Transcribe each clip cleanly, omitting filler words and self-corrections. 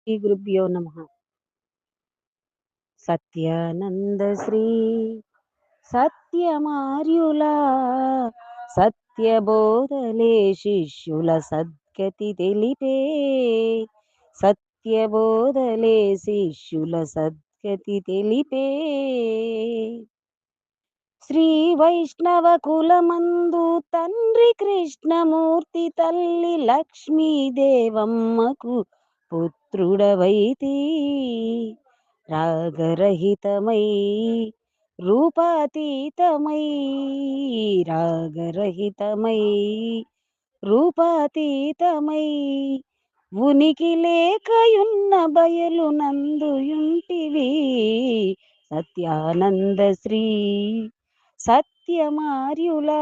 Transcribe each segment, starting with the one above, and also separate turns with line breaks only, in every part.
శ్రీ గురుభ్యో నమః. సత్యానంద శ్రీ సత్యమార్యులా సత్యబోధలే శిష్యుల సద్గతి తెలిపే సత్యబోధలే శిష్యుల సద్గతి తెలిపే శ్రీ వైష్ణవ కులమందు తండ్రి కృష్ణమూర్తి తల్లి లక్ష్మీదేవమ్మకు పుత్రుడవైతి రాగరహితమై రూపాతీతమై రాగరహితమై రూపాతీతమై ఉనికి లేకయున్న బయలు నందుయుంటివి సత్యానంద శ్రీ సత్యమార్యులా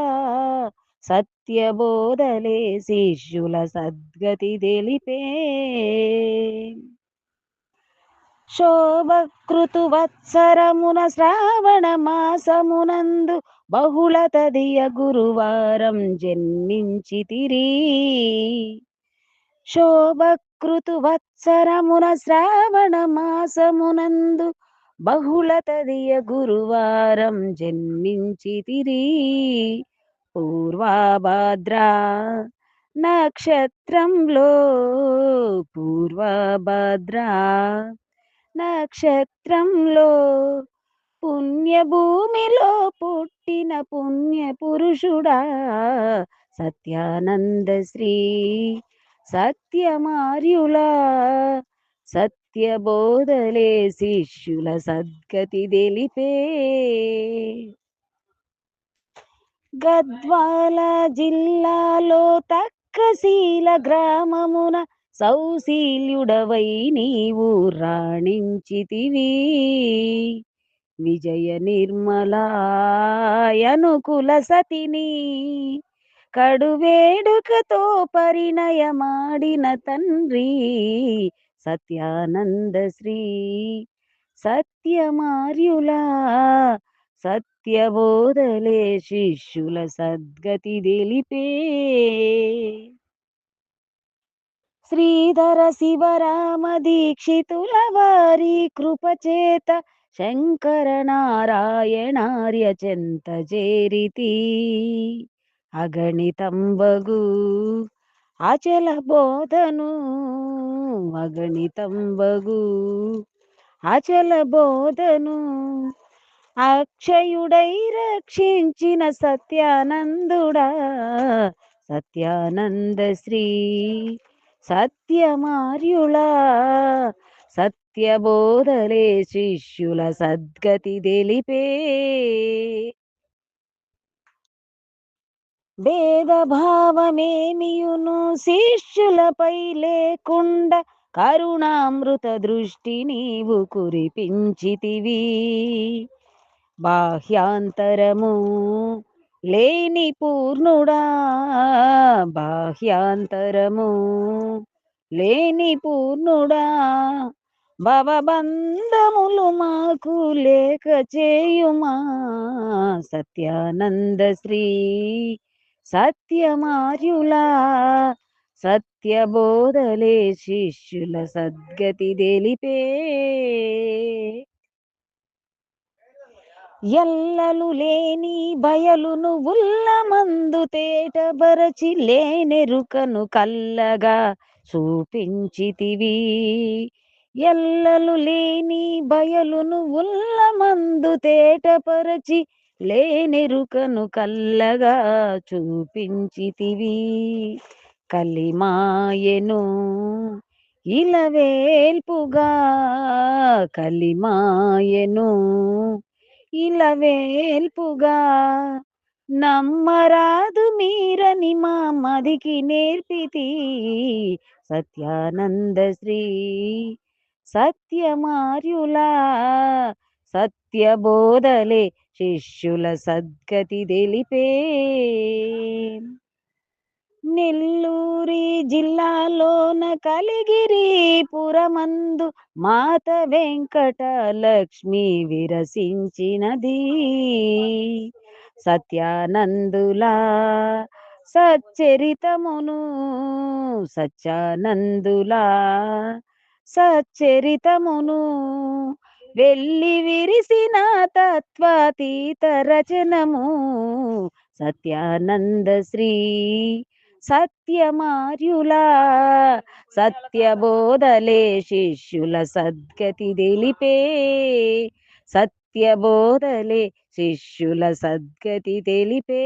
సత్యబోధలే శిష్యుల సద్గతి తెలిపే శోభకృతువత్సరమున శ్రావణ మాసమునందు బహుళ తదియ గురువారం జన్మించితిరి శోభకృతువత్సరమున శ్రావణ మాసమునందు బహుళ తదియ గురువారం జన్మించితిరి పూర్వభద్రా నక్షత్రంలో పూర్వభద్రా నక్షత్రంలో పుణ్యభూమిలో పుట్టిన పుణ్య పురుషుడా సత్యానంద శ్రీ సత్యమార్యులా సత్యబోధలే శిష్యుల సద్గతి తెలిపే గద్వాల జిల్లాలో తక్కశీల గ్రామమున సౌశీల్యుడవై నీవు రాణించితివి విజయ నిర్మలాయనుకుల సతిని కడువేడుకతో పరిణయమాడిన తండ్రి సత్యానంద శ్రీ సత్యమార్యులా సత్యబోధలే శిష్యుల సద్గతి తెలిపే శ్రీధర శివరామ దీక్షితుల వారి కృపచేత శంకర నారాయణార్య చెంత చేరితి అగణితంబగు అచల బోధను అగణితంబగు అచల బోధను అక్షయుడై రక్షించిన సత్యానందుడా సత్యానంద శ్రీ సత్యమార్యులా సత్యబోధలే శిష్యుల సద్గతి తెలిపే భేదభావమేమియును శిష్యులపై లేకుండా కరుణామృత దృష్టి నీవు కురిపించితివి బాహ్యాంతరము లేని పూర్ణుడా బాహ్యాంతరము లేని పూర్ణుడా భవబంధములు మాకు లేక చేయుమా సత్యానంద శ్రీ సత్యమార్యులా సత్యబోధలే శిష్యుల సద్గతి తెలిపే ఎల్లలు లేని బయలును ఉల్లమందు తేటబరచి లేనెరుకను కల్లగా చూపించితివి ఎల్లలు లేని బయలును ఉల్లమందు తేటపరచి లేనెరుకను కల్లగా చూపించితివి కలిమాయెను ఇలవేల్పుగా కలిమాయెను ఇలవేల్పుగా నమ్మరాదు మీరని మా మదికి నేర్పితి సత్యానంద శ్రీ సత్యమార్యులా సత్యబోధలే శిష్యుల సద్గతి తెలిపే నెల్లూరి జిల్లాలోన కలిగిరిపురమందు మాత వెంకట లక్ష్మి విరసించినది సత్యానందులా సచ్చరితమును సత్యానందులా సచ్చరితమును వెళ్ళి విరిసిన తత్వాతీత రచనము సత్యానంద శ్రీ సత్యమార్యులా సత్యబోధలే శిష్యుల సద్గతి తెలిపే సత్యబోధలే శిష్యుల సద్గతి తెలిపే